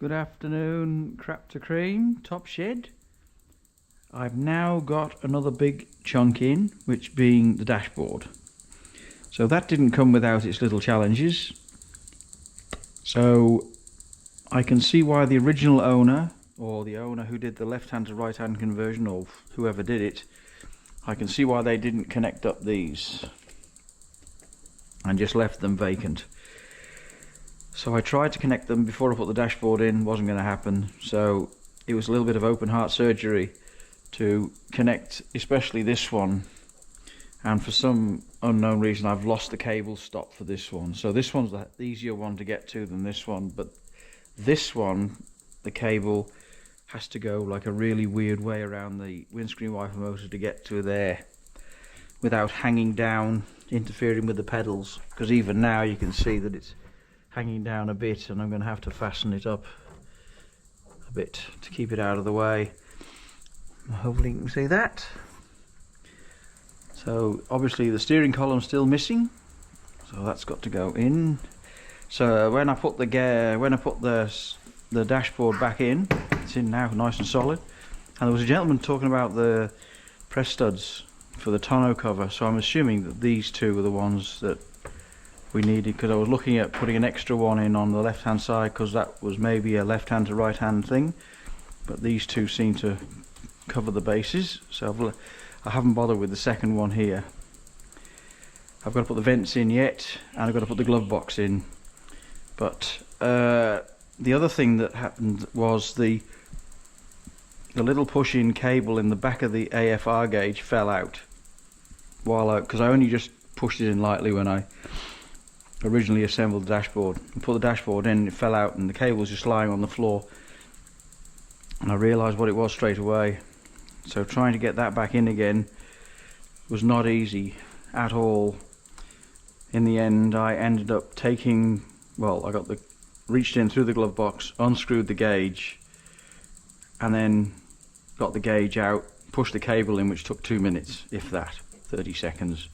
Good afternoon, crap to cream, top shed. I've now got another big chunk in, which being the dashboard. So that didn't come without its little challenges. So I can see why the original owner, or the owner who did the left-hand to right-hand conversion, or whoever did it, I can see why they didn't connect up these and just left them vacant. So I tried to connect them before I put the dashboard in, wasn't going to happen, so it was a little bit of open heart surgery to connect especially this one, and for some unknown reason I've lost the cable stop for this one. So this one's the easier one to get to than this one, but this one, the cable has to go like a really weird way around the windscreen wiper motor to get to there without hanging down, interfering with the pedals, because even now you can see that it's hanging down a bit, and I'm going to have to fasten it up a bit to keep it out of the way. Hopefully you can see that. So obviously the steering column's still missing, so that's got to go in. So when I put the dashboard back in, it's in now, nice and solid. And there was a gentleman talking about the press studs for the tonneau cover, so I'm assuming that these two are the ones that we needed, because I was looking at putting an extra one in on the left hand side, because that was maybe a left hand to right hand thing, but these two seem to cover the bases, so I haven't bothered with the second one here. I've got to put the vents in yet, and I've got to put the glove box in. But the other thing that happened was the little push-in cable in the back of the AFR gauge fell out because I only just pushed it in lightly when I originally assembled the dashboard and put the dashboard in. It fell out and the cable was just lying on the floor, and I realised what it was straight away. So trying to get that back in again was not easy at all. In the end I ended up taking, well, I reached in through the glove box, unscrewed the gauge, and then got the gauge out, pushed the cable in, which took 2 minutes, if that, 30 seconds.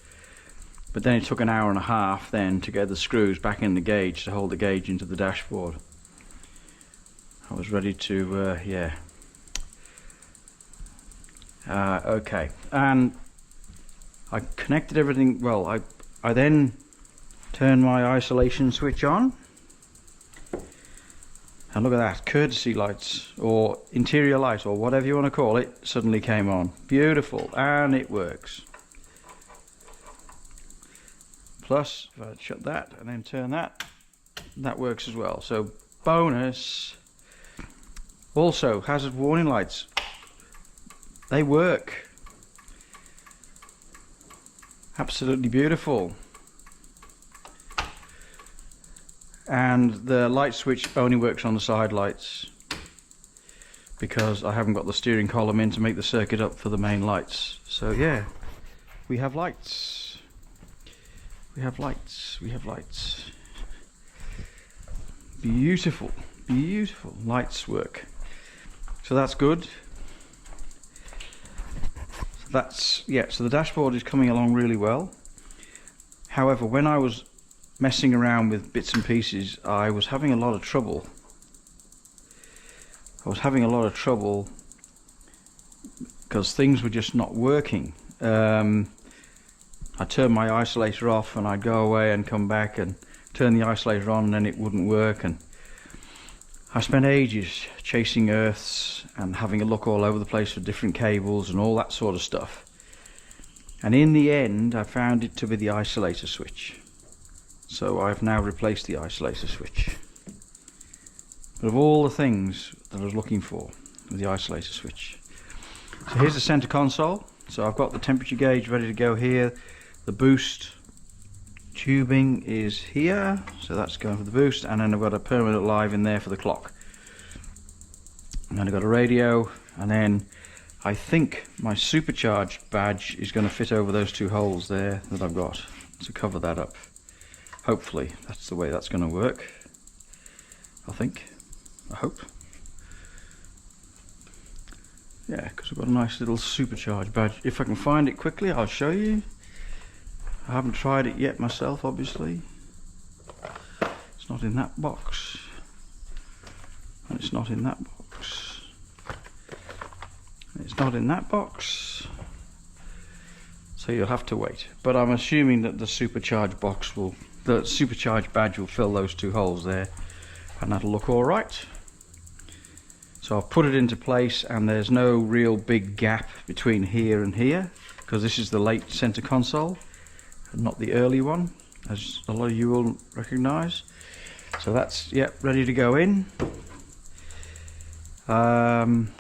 But then it took an hour and a half then to get the screws back in the gauge to hold the gauge into the dashboard. I was ready to, okay, and I connected everything. Well, I then turned my isolation switch on, and look at that, courtesy lights or interior light or whatever you want to call it suddenly came on. Beautiful, and it works. Plus, if I shut that and then turn that, that works as well. So bonus. Also, hazard warning lights, they work. Absolutely beautiful. And the light switch only works on the side lights, because I haven't got the steering column in to make the circuit up for the main lights. So yeah, we have lights. We have lights, we have lights. Beautiful, beautiful. Lights work. So that's good. So that's, yeah, so the dashboard is coming along really well. However, when I was messing around with bits and pieces, I was having a lot of trouble. Because things were just not working. I turned my isolator off and I'd go away and come back and turn the isolator on, and then it wouldn't work, and I spent ages chasing earths and having a look all over the place for different cables and all that sort of stuff. And in the end I found it to be the isolator switch. So I've now replaced the isolator switch. But of all the things that I was looking for with the isolator switch. So here's the center console. So I've got the temperature gauge ready to go here. The boost tubing is here, so that's going for the boost, and then I've got a permanent live in there for the clock. And then I've got a radio, and then I think my supercharged badge is going to fit over those two holes there that I've got to cover that up. Hopefully that's the way that's going to work. I think, I hope. Yeah, because I've got a nice little supercharged badge. If I can find it quickly, I'll show you. I haven't tried it yet myself, obviously. It's not in that box. it's not in that box. It's not in that box. So you'll have to wait. But I'm assuming that the supercharged box will, the supercharged badge will fill those two holes there, and that'll look all right. So I've put it into place, and there's no real big gap between here and here, because this is the late center console and not the early one, as a lot of you will recognize. So that's, yep, ready to go in. I've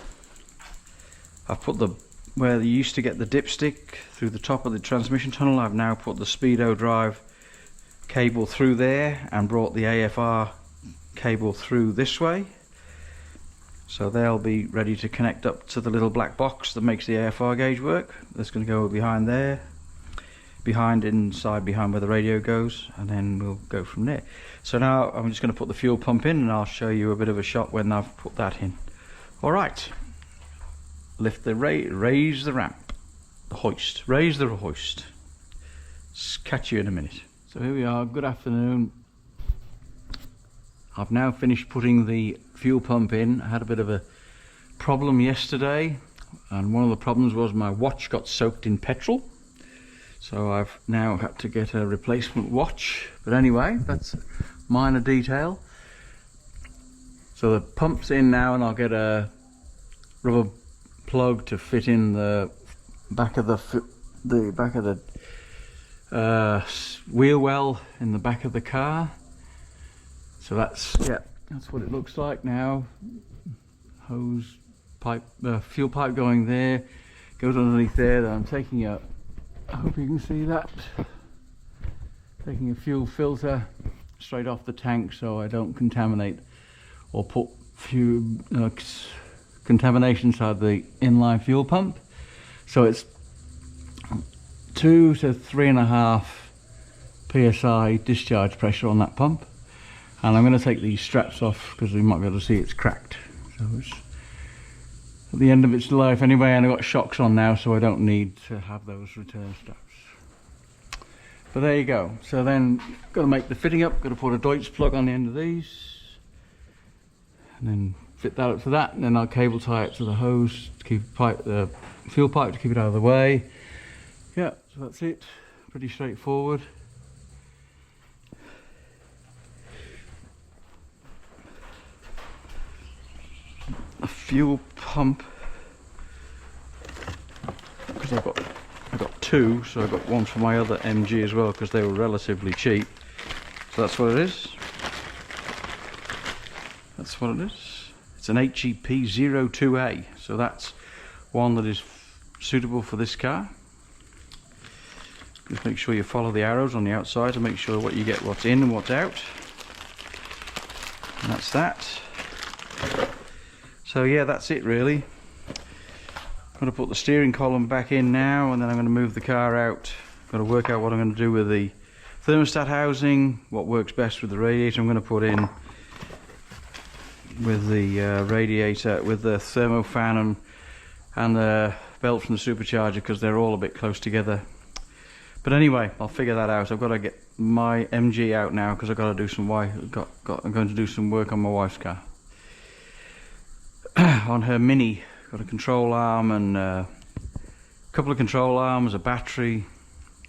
put the, where you used to get the dipstick through the top of the transmission tunnel, I've now put the speedo drive cable through there and brought the AFR cable through this way. So they'll be ready to connect up to the little black box that makes the AFR gauge work. That's going to go behind there, inside behind where the radio goes, and then we'll go from there. So now I'm just going to put the fuel pump in, and I'll show you a bit of a shot when I've put that in. Alright, lift the raise the ramp, the hoist, raise the hoist. Catch you in a minute. So here we are, good afternoon. I've now finished putting the fuel pump in. I had a bit of a problem yesterday, and one of the problems was my watch got soaked in petrol. So I've now had to get a replacement watch. But anyway, that's a minor detail. So the pump's in now, and I'll get a rubber plug to fit in the back of the wheel well in the back of the car. So that's, yeah, that's what it looks like now. Hose pipe, fuel pipe going there, goes underneath there. Then I'm taking a, I hope you can see that, taking a fuel filter straight off the tank so I don't contaminate or put contamination inside the inline fuel pump. So it's 2 to 3.5 psi discharge pressure on that pump. And I'm going to take these straps off because you might be able to see it's cracked. So it's at the end of its life anyway, and I've got shocks on now, so I don't need to have those return straps. But there you go. So then, got to make the fitting up. Got to put a Deutsch plug on the end of these, and then fit that up to that, and then I'll cable tie it to the hose to keep the fuel pipe to keep it out of the way. Yeah, so that's it. Pretty straightforward. A fuel pump, because I've got two, so I've got one for my other MG as well, because they were relatively cheap. So that's what it is. That's what it is. It's an HEP 02A, so that's one that is suitable for this car. Just make sure you follow the arrows on the outside to make sure what you get, what's in and what's out. And that's that. So yeah, that's it really. I'm going to put the steering column back in now, and then I'm going to move the car out. I've got to work out what I'm going to do with the thermostat housing, what works best with the radiator I'm going to put in, with the radiator, with the thermo fan and the belt from the supercharger, because they're all a bit close together. But anyway, I'll figure that out. I've got to get my MG out now because I've got to do some I'm going to do some work on my wife's car. On her Mini, got a control arm and a couple of control arms, a battery,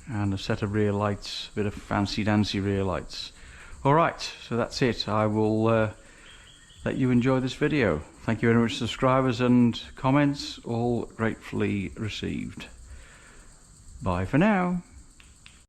and a set of rear lights, a bit of fancy dancy rear lights. Alright, so that's it. I will let you enjoy this video. Thank you very much, subscribers and comments, all gratefully received. Bye for now.